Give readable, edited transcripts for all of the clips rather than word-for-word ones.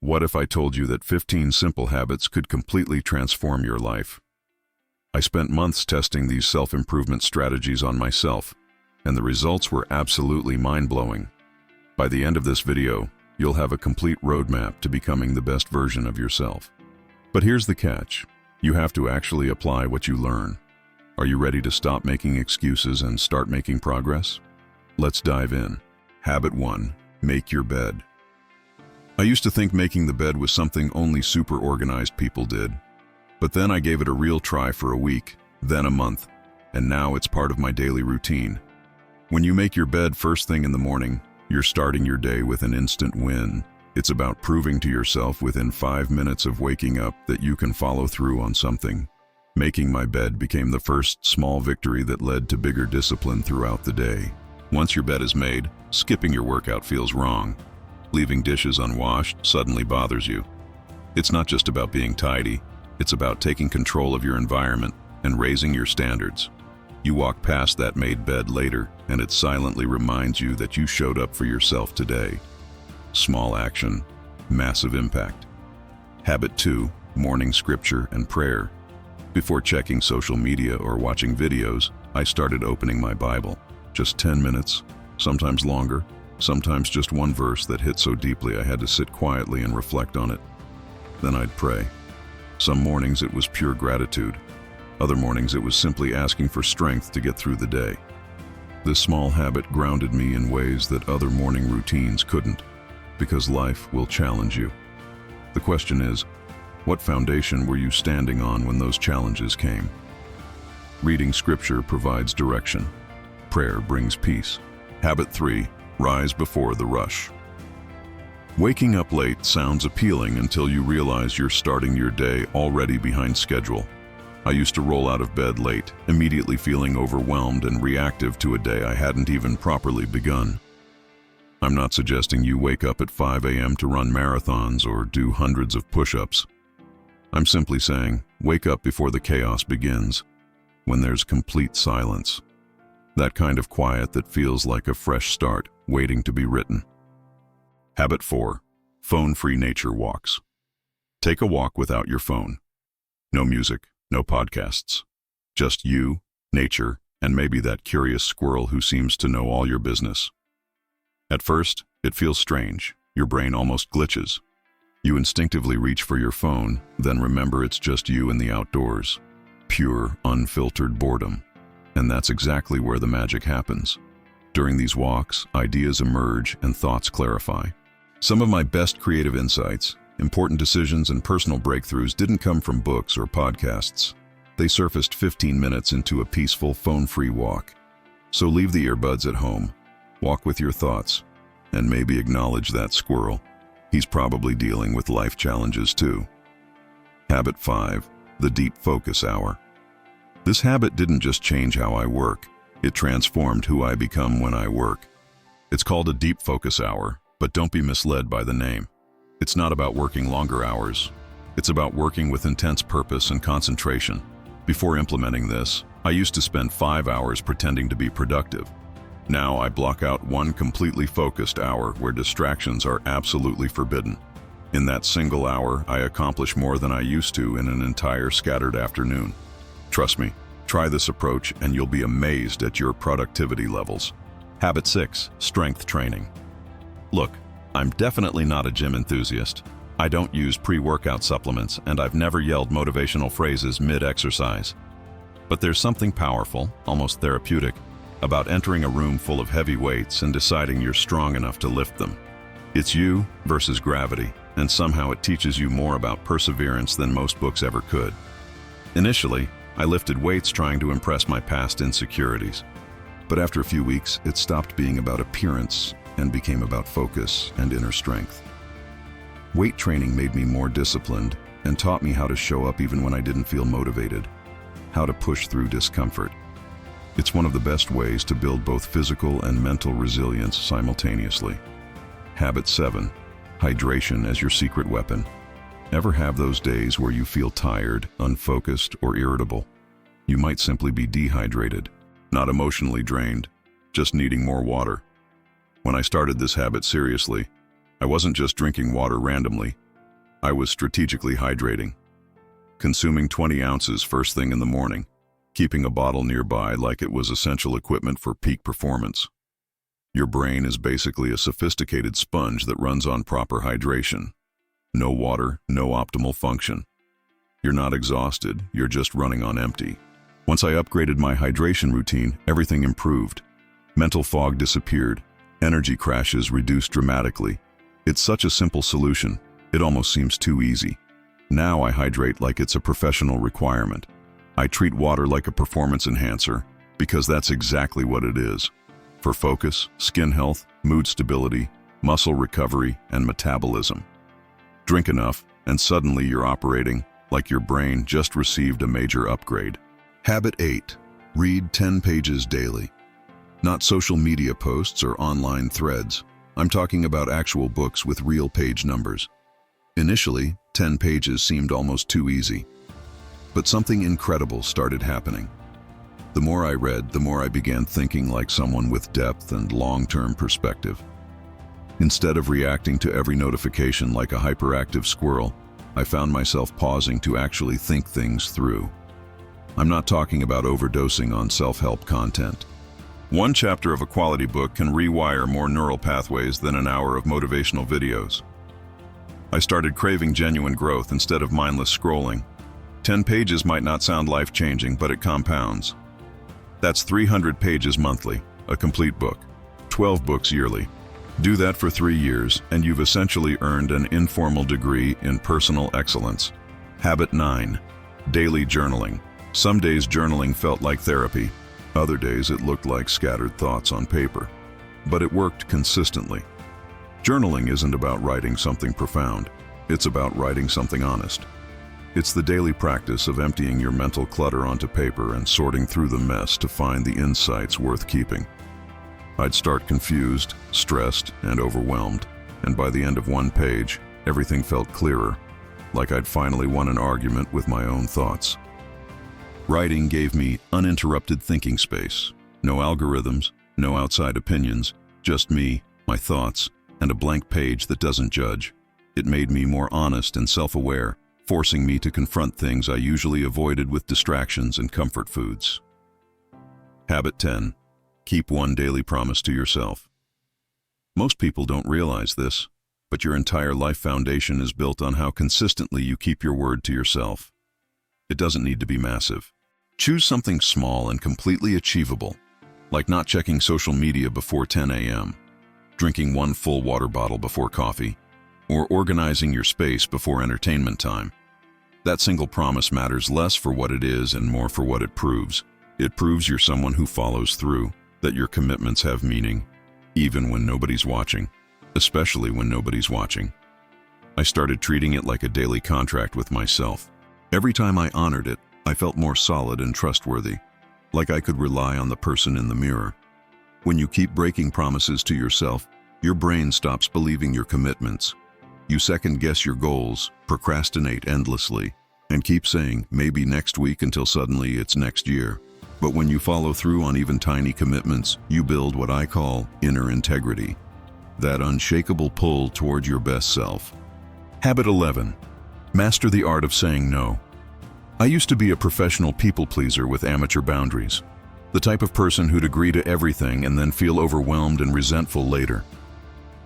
What if I told you that 15 simple habits could completely transform your life? I spent months testing these self-improvement strategies on myself, and the results were absolutely mind-blowing. By the end of this video, you'll have a complete roadmap to becoming the best version of yourself. But here's the catch. You have to actually apply what you learn. Are you ready to stop making excuses and start making progress? Let's dive in. Habit 1. Make your bed. I used to think making the bed was something only super organized people did. But then I gave it a real try for a week, then a month, and now it's part of my daily routine. When you make your bed first thing in the morning, you're starting your day with an instant win. It's about proving to yourself within 5 minutes of waking up that you can follow through on something. Making my bed became the first small victory that led to bigger discipline throughout the day. Once your bed is made, skipping your workout feels wrong. Leaving dishes unwashed suddenly bothers you. It's not just about being tidy, it's about taking control of your environment and raising your standards. You walk past that made bed later, and it silently reminds you that you showed up for yourself today. Small action, massive impact. Habit 2. Morning scripture and prayer. Before checking social media or watching videos, I started opening my Bible. Just 10 minutes, sometimes longer, sometimes just one verse that hit so deeply I had to sit quietly and reflect on it. Then I'd pray. Some mornings it was pure gratitude. Other mornings it was simply asking for strength to get through the day. This small habit grounded me in ways that other morning routines couldn't, because life will challenge you. The question is, what foundation were you standing on when those challenges came? Reading scripture provides direction. Prayer brings peace. Habit 3. Rise before the rush. Waking up late sounds appealing until you realize you're starting your day already behind schedule. I used to roll out of bed late, immediately feeling overwhelmed and reactive to a day I hadn't even properly begun. I'm not suggesting you wake up at 5 a.m. to run marathons or do hundreds of push-ups. I'm simply saying, wake up before the chaos begins, when there's complete silence. That kind of quiet that feels like a fresh start, waiting to be written. Habit 4. Phone-free nature walks. Take a walk without your phone. No music, no podcasts. Just you, nature, and maybe that curious squirrel who seems to know all your business. At first, it feels strange. Your brain almost glitches. You instinctively reach for your phone, then remember it's just you in the outdoors. Pure, unfiltered boredom. And that's exactly where the magic happens. During these walks, ideas emerge and thoughts clarify. Some of my best creative insights, important decisions, and personal breakthroughs didn't come from books or podcasts. They surfaced 15 minutes into a peaceful, phone-free walk. So leave the earbuds at home, walk with your thoughts, and maybe acknowledge that squirrel. He's probably dealing with life challenges too. Habit 5. The deep focus hour. This habit didn't just change how I work, it transformed who I become when I work. It's called a deep focus hour, but don't be misled by the name. It's not about working longer hours. It's about working with intense purpose and concentration. Before implementing this, I used to spend 5 hours pretending to be productive. Now I block out one completely focused hour where distractions are absolutely forbidden. In that single hour, I accomplish more than I used to in an entire scattered afternoon. Trust me, try this approach and you'll be amazed at your productivity levels. Habit 6. Strength training. Look, I'm definitely not a gym enthusiast. I don't use pre-workout supplements, and I've never yelled motivational phrases mid-exercise. But there's something powerful, almost therapeutic, about entering a room full of heavy weights and deciding you're strong enough to lift them. It's you versus gravity, and somehow it teaches you more about perseverance than most books ever could. Initially, I lifted weights trying to impress my past insecurities. But after a few weeks, it stopped being about appearance and became about focus and inner strength. Weight training made me more disciplined and taught me how to show up even when I didn't feel motivated, how to push through discomfort. It's one of the best ways to build both physical and mental resilience simultaneously. Habit 7. Hydration as your secret weapon. Ever have those days where you feel tired, unfocused, or irritable? You might simply be dehydrated, not emotionally drained, just needing more water. When I started this habit seriously, I wasn't just drinking water randomly. I was strategically hydrating, consuming 20 ounces first thing in the morning, keeping a bottle nearby like it was essential equipment for peak performance. Your brain is basically a sophisticated sponge that runs on proper hydration. No water, no optimal function. You're not exhausted, you're just running on empty. Once I upgraded my hydration routine, everything improved. Mental fog disappeared. Energy crashes reduced dramatically. It's such a simple solution, it almost seems too easy. Now I hydrate like it's a professional requirement. I treat water like a performance enhancer, because that's exactly what it is. For focus, skin health, mood stability, muscle recovery, and metabolism. Drink enough, and suddenly you're operating like your brain just received a major upgrade. Habit 8. Read 10 pages daily. Not social media posts or online threads. I'm talking about actual books with real page numbers. Initially, 10 pages seemed almost too easy. But something incredible started happening. The more I read, the more I began thinking like someone with depth and long-term perspective. Instead of reacting to every notification like a hyperactive squirrel, I found myself pausing to actually think things through. I'm not talking about overdosing on self-help content. One chapter of a quality book can rewire more neural pathways than an hour of motivational videos. I started craving genuine growth instead of mindless scrolling. 10 pages might not sound life-changing, but it compounds. That's 300 pages monthly, a complete book, 12 books yearly. Do that for 3 years, and you've essentially earned an informal degree in personal excellence. Habit 9. Daily journaling. Some days journaling felt like therapy. Other days it looked like scattered thoughts on paper. But it worked consistently. Journaling isn't about writing something profound. It's about writing something honest. It's the daily practice of emptying your mental clutter onto paper and sorting through the mess to find the insights worth keeping. I'd start confused, stressed, and overwhelmed, and by the end of one page, everything felt clearer, like I'd finally won an argument with my own thoughts. Writing gave me uninterrupted thinking space. No algorithms, no outside opinions, just me, my thoughts, and a blank page that doesn't judge. It made me more honest and self-aware, forcing me to confront things I usually avoided with distractions and comfort foods. Habit 10. Keep one daily promise to yourself. Most people don't realize this, but your entire life foundation is built on how consistently you keep your word to yourself. It doesn't need to be massive. Choose something small and completely achievable, like not checking social media before 10 a.m., drinking one full water bottle before coffee, or organizing your space before entertainment time. That single promise matters less for what it is and more for what it proves. It proves you're someone who follows through, that your commitments have meaning, even when nobody's watching, especially when nobody's watching. I started treating it like a daily contract with myself. Every time I honored it, I felt more solid and trustworthy, like I could rely on the person in the mirror. When you keep breaking promises to yourself, your brain stops believing your commitments. You second-guess your goals, procrastinate endlessly, and keep saying maybe next week until suddenly it's next year. But when you follow through on even tiny commitments, you build what I call inner integrity, that unshakable pull toward your best self. Habit 11. Master the art of saying no. I used to be a professional people pleaser with amateur boundaries, the type of person who'd agree to everything and then feel overwhelmed and resentful later.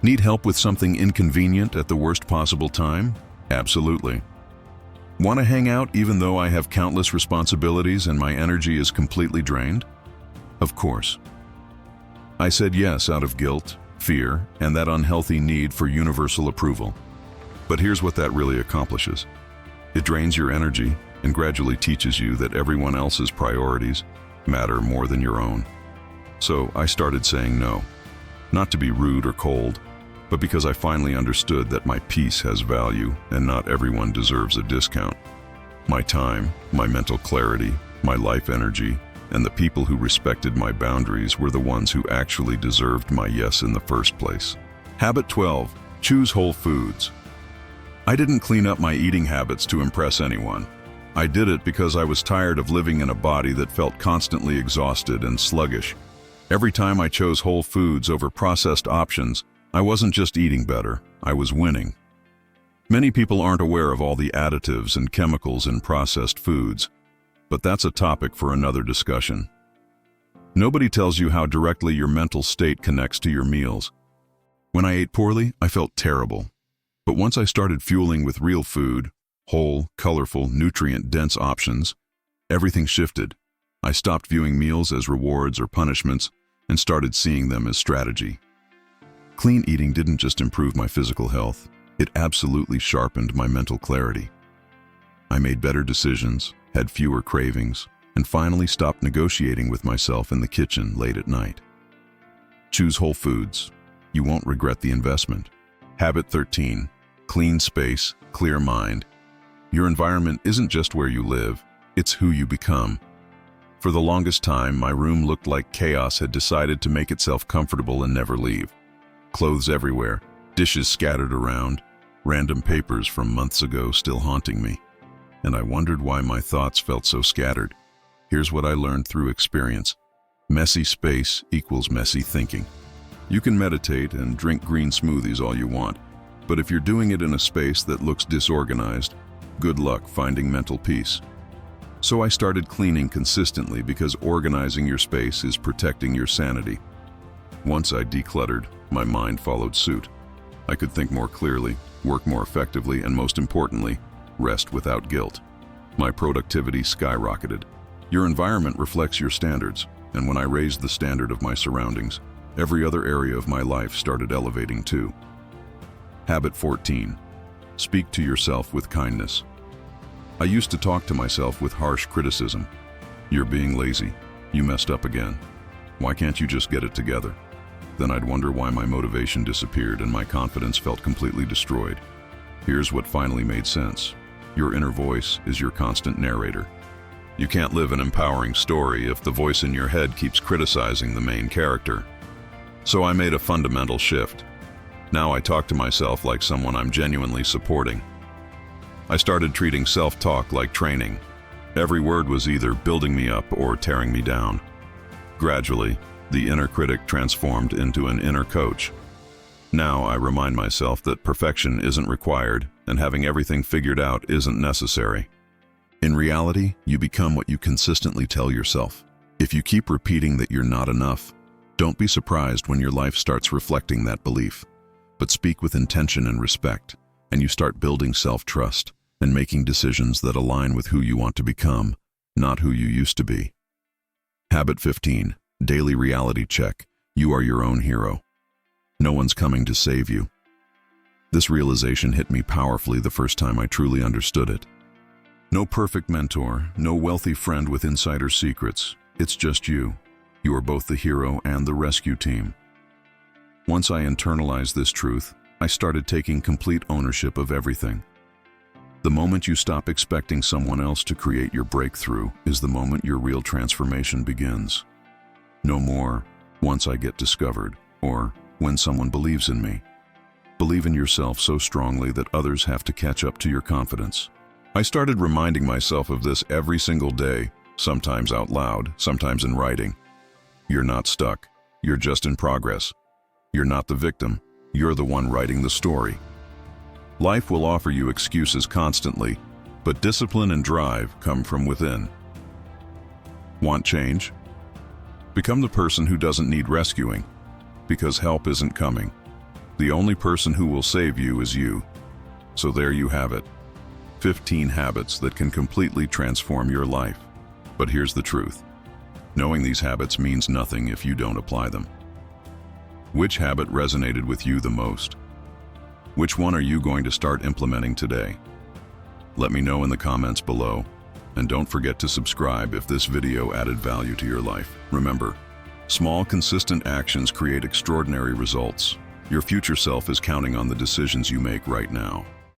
Need help with something inconvenient at the worst possible time? Absolutely. Want to hang out even though I have countless responsibilities and my energy is completely drained? Of course. I said yes out of guilt, fear, and that unhealthy need for universal approval. But here's what that really accomplishes. It drains your energy and gradually teaches you that everyone else's priorities matter more than your own. So I started saying no, not to be rude or cold, but because I finally understood that my peace has value and not everyone deserves a discount. My time, my mental clarity, my life energy, and the people who respected my boundaries were the ones who actually deserved my yes in the first place. Habit 12. Choose whole foods. I didn't clean up my eating habits to impress anyone. I did it because I was tired of living in a body that felt constantly exhausted and sluggish. Every time I chose whole foods over processed options, I wasn't just eating better, I was winning. Many people aren't aware of all the additives and chemicals in processed foods, but that's a topic for another discussion. Nobody tells you how directly your mental state connects to your meals. When I ate poorly, I felt terrible. But once I started fueling with real food, whole, colorful, nutrient-dense options, everything shifted. I stopped viewing meals as rewards or punishments and started seeing them as strategy. Clean eating didn't just improve my physical health, it absolutely sharpened my mental clarity. I made better decisions, had fewer cravings, and finally stopped negotiating with myself in the kitchen late at night. Choose whole foods. You won't regret the investment. Habit 13. Clean space, clear mind. Your environment isn't just where you live, it's who you become. For the longest time, my room looked like chaos had decided to make itself comfortable and never leave. Clothes everywhere, dishes scattered around, random papers from months ago still haunting me. And I wondered why my thoughts felt so scattered. Here's what I learned through experience. Messy space equals messy thinking. You can meditate and drink green smoothies all you want, but if you're doing it in a space that looks disorganized, good luck finding mental peace. So I started cleaning consistently because organizing your space is protecting your sanity. Once I decluttered, my mind followed suit. I could think more clearly, work more effectively, and most importantly, rest without guilt. My productivity skyrocketed. Your environment reflects your standards, and when I raised the standard of my surroundings, every other area of my life started elevating too. Habit 14. Speak to yourself with kindness. I used to talk to myself with harsh criticism. You're being lazy. You messed up again. Why can't you just get it together? Then I'd wonder why my motivation disappeared and my confidence felt completely destroyed. Here's what finally made sense. Your inner voice is your constant narrator. You can't live an empowering story if the voice in your head keeps criticizing the main character. So I made a fundamental shift. Now I talk to myself like someone I'm genuinely supporting. I started treating self-talk like training. Every word was either building me up or tearing me down. Gradually, the inner critic transformed into an inner coach. Now I remind myself that perfection isn't required and having everything figured out isn't necessary. In reality, you become what you consistently tell yourself. If you keep repeating that you're not enough, don't be surprised when your life starts reflecting that belief. But speak with intention and respect, and you start building self-trust and making decisions that align with who you want to become, not who you used to be. Habit 15. Daily reality check. You are your own hero. No one's coming to save you. This realization hit me powerfully the first time I truly understood it. No perfect mentor, no wealthy friend with insider secrets. It's just you. You are both the hero and the rescue team. Once I internalized this truth, I started taking complete ownership of everything. The moment you stop expecting someone else to create your breakthrough is the moment your real transformation begins. No more, once I get discovered, or when someone believes in me. Believe in yourself so strongly that others have to catch up to your confidence. I started reminding myself of this every single day, sometimes out loud, sometimes in writing. You're not stuck. You're just in progress. You're not the victim. You're the one writing the story. Life will offer you excuses constantly, but discipline and drive come from within. Want change? Become the person who doesn't need rescuing, because help isn't coming. The only person who will save you is you. So there you have it. 15 habits that can completely transform your life. But here's the truth. Knowing these habits means nothing if you don't apply them. Which habit resonated with you the most? Which one are you going to start implementing today? Let me know in the comments below, and don't forget to subscribe if this video added value to your life. Remember, small, consistent actions create extraordinary results. Your future self is counting on the decisions you make right now.